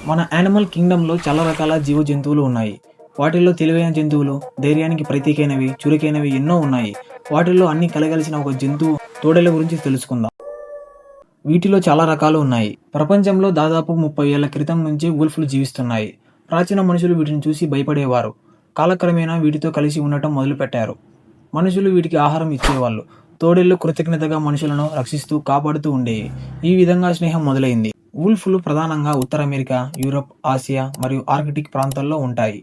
మన యానిమల్ కింగ్డమ్లో చాలా రకాల జీవ జంతువులు ఉన్నాయి. వాటిల్లో తెలివైన జంతువులు, ధైర్యానికి ప్రతీకైనవి, చురుకైనవి ఎన్నో ఉన్నాయి. వాటిల్లో అన్ని కలగలిసిన ఒక జంతువు తోడేళ్ల గురించి తెలుసుకుందాం. వీటిలో చాలా రకాలు ఉన్నాయి. ప్రపంచంలో దాదాపు 30 ఏళ్ల క్రితం నుంచి వుల్ఫ్లు జీవిస్తున్నాయి. ప్రాచీన మనుషులు వీటిని చూసి భయపడేవారు. కాలక్రమేణా వీటితో కలిసి ఉండటం మొదలుపెట్టారు. మనుషులు వీటికి ఆహారం ఇచ్చేవాళ్ళు. తోడేళ్లు కృతజ్ఞతగా మనుషులను రక్షిస్తూ కాపాడుతూ ఉండేవి. ఈ విధంగా స్నేహం మొదలైంది. వుల్ఫ్లు ప్రధానంగా ఉత్తర అమెరికా, యూరప్, ఆసియా మరియు ఆర్కిటిక్ ప్రాంతాల్లో ఉంటాయి.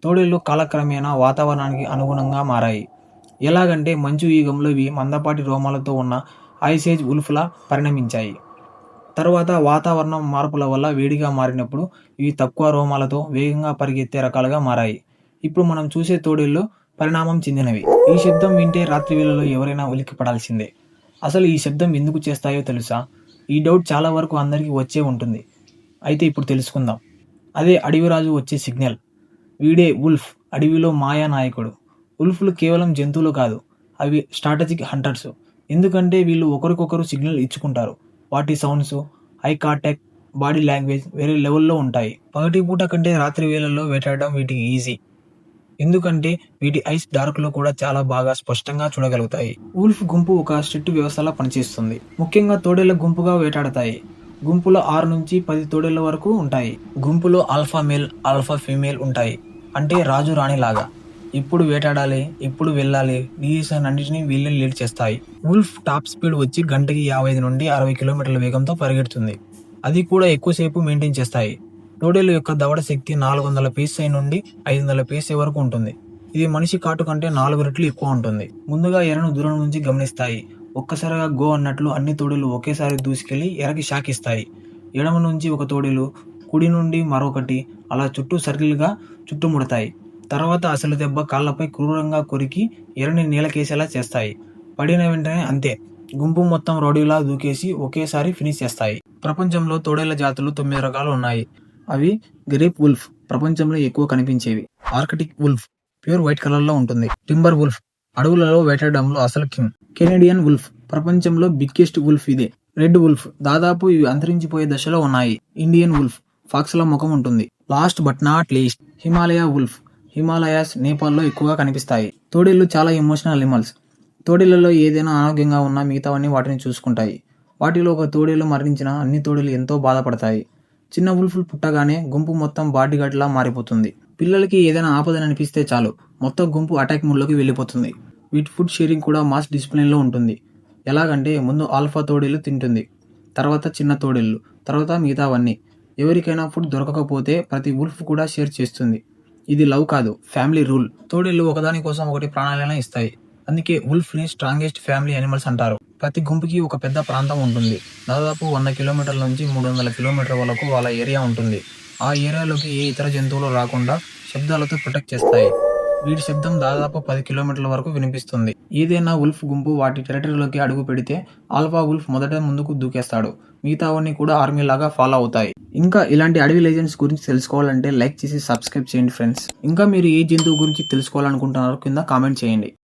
తోడేళ్లు కాలక్రమేణా వాతావరణానికి అనుగుణంగా మారాయి. ఎలాగంటే మంచు యుగంలో ఇవి మందపాటి రోమాలతో ఉన్న ఐసేజ్ వుల్ఫ్లా పరిణమించాయి. తరువాత వాతావరణం మార్పుల వల్ల వేడిగా మారినప్పుడు ఇవి తక్కువ రోమాలతో వేగంగా పరిగెత్తే రకాలుగా మారాయి. ఇప్పుడు మనం చూసే తోడేళ్లు పరిణామం చెందినవి. ఈ శబ్దం వింటే రాత్రి వేళలో ఎవరైనా ఉలిక్కిపడాల్సిందే. అసలు ఈ శబ్దం ఎందుకు చేస్తాయో తెలుసా? ఈ డౌట్ చాలా వరకు అందరికీ వచ్చే ఉంటుంది. అయితే ఇప్పుడు తెలుసుకుందాం. అదే అడవిరాజు వచ్చే సిగ్నల్. వీడే వుల్ఫ్, అడవిలో మాయా నాయకుడు. వుల్ఫ్లు కేవలం జంతువులు కాదు, అవి స్ట్రాటజిక్ హంటర్స్. ఎందుకంటే వీళ్ళు ఒకరికొకరు సిగ్నల్ ఇచ్చుకుంటారు. వాటి sounds, eye contact, body language వేరే లెవెల్లో ఉంటాయి. పగటిపూట కంటే రాత్రి వేళల్లో వేటాడడం వీటికి ఈజీ. ఎందుకంటే వీటి ఐస్ డార్క్లో కూడా చాలా బాగా స్పష్టంగా చూడగలుగుతాయి. వుల్ఫ్ గుంపు ఒక స్ట్రిక్ట్ వ్యవస్థలా పనిచేస్తుంది. ముఖ్యంగా తోడేళ్ల గుంపుగా వేటాడతాయి. గుంపులో 6 నుంచి 10 తోడేళ్ల వరకు ఉంటాయి. గుంపులో ఆల్ఫా మేల్, ఆల్ఫా ఫీమేల్ ఉంటాయి. అంటే రాజు రాణి లాగా. ఇప్పుడు వేటాడాలి, ఇప్పుడు వెళ్ళాలి, డిసిషన్ అన్నింటినీ వీళ్ళే లీడ్ చేస్తాయి. వుల్ఫ్ టాప్ స్పీడ్ వచ్చి గంటకి 55 నుండి 60 కిలోమీటర్ల వేగంతో పరిగెడుతుంది. అది కూడా ఎక్కువసేపు మెయింటైన్ చేస్తాయి. తోడేలు యొక్క దవడ శక్తి 400 psi నుండి 500 psi వరకు ఉంటుంది. ఇది మనిషి కాటు కంటే 4 రెట్లు ఎక్కువ ఉంటుంది. ముందుగా ఎరను దూరం నుంచి గమనిస్తాయి. ఒక్కసారిగా గో అన్నట్లు అన్ని తోడేలు ఒకేసారి దూసుకెళ్లి ఎరకి షాక్ ఇస్తాయి. ఎడమ నుంచి ఒక తోడేలు, కుడి నుండి మరొకటి, అలా చుట్టూ సర్కిల్గా చుట్టుముడతాయి. తర్వాత అసలు దెబ్బ కాళ్లపై క్రూరంగా కొరికి ఎరని నేలకేసేలా చేస్తాయి. పడిన వెంటనే అంతే, గుంపు మొత్తం రౌడీలా దూకేసి ఒకేసారి ఫినిష్ చేస్తాయి. ప్రపంచంలో తోడేళ్ల జాతులు 9 రకాలు ఉన్నాయి. అవి గ్రేప్ వుల్ఫ్, ప్రపంచంలో ఎక్కువ కనిపించేవి. ఆర్కిటిక్ వుల్ఫ్, ప్యూర్ వైట్ కలర్లో ఉంటుంది. టింబర్ వుల్ఫ్, అడవులలో వేటాడడంలో అసలు కింగ్. కెనేడియన్ వుల్ఫ్, ప్రపంచంలో బిగ్గెస్ట్ వుల్ఫ్ ఇదే. రెడ్ వుల్ఫ్, దాదాపు ఇవి అంతరించిపోయే దశలో ఉన్నాయి. ఇండియన్ వుల్ఫ్, ఫాక్స్ల ముఖం ఉంటుంది. Last but not least, Himalaya wolf, Himalayas, నేపాల్లో ఎక్కువగా కనిపిస్తాయి. తోడేళ్లు చాలా ఎమోషనల్ అనిమల్స్. తోడేళ్లలో ఏదైనా అనారోగ్యంగా ఉన్నా మిగతావన్నీ వాటిని చూసుకుంటాయి. వాటిలో ఒక తోడేలు మరణించినా అన్ని తోడేలు ఎంతో బాధపడతాయి. చిన్న వుల్ఫ్లు పుట్టగానే గుంపు మొత్తం బాడీగార్డ్లా మారిపోతుంది. పిల్లలకి ఏదైనా ఆపదని అనిపిస్తే చాలు, మొత్తం గుంపు అటాక్ మోడ్లోకి వెళ్ళిపోతుంది. వీటి ఫుడ్ షేరింగ్ కూడా మాస్ డిసిప్లిన్లో ఉంటుంది. ఎలాగంటే ముందు ఆల్ఫా తోడేలు తింటుంది, తర్వాత చిన్న తోడేళ్ళు, తర్వాత మిగతావన్నీ. ఎవరికైనా ఫుడ్ దొరకకపోతే ప్రతి వుల్ఫ్ కూడా షేర్ చేస్తుంది. ఇది లవ్ కాదు, ఫ్యామిలీ రూల్. తోడేళ్లు ఒకదాని కోసం ఒకటి ప్రాణాలైనా ఇస్తాయి. అందుకే వుల్ఫ్ని స్ట్రాంగెస్ట్ ఫ్యామిలీ యానిమల్స్ అంటారు. ప్రతి గుంపుకి ఒక పెద్ద ప్రాంతం ఉంటుంది. దాదాపు 100 కిలోమీటర్ల నుంచి 300 కిలోమీటర్ల వరకు వాళ్ళ ఏరియా ఉంటుంది. ఆ ఏరియాలోకి ఏ ఇతర జంతువులు రాకుండా శబ్దాలతో ప్రొటెక్ట్ చేస్తాయి. వీటి శబ్దం దాదాపు 10 కిలోమీటర్ల వరకు వినిపిస్తుంది. ఏదైనా వుల్ఫ్ గుంపు వాటి టెరిటరీలోకి అడుగు పెడితే ఆల్ఫా వుల్ఫ్ మొదట ముందుకు దూకేస్తాడు. మిగతావన్నీ కూడా ఆర్మీ లాగా ఫాలో అవుతాయి. ఇంకా ఇలాంటి అడవి లెజెండ్స్ గురించి తెలుసుకోవాలంటే లైక్ చేసి సబ్స్క్రైబ్ చేయండి ఫ్రెండ్స్. ఇంకా మీరు ఏ జంతువు గురించి తెలుసుకోవాలనుకుంటున్నారో కింద కామెంట్ చేయండి.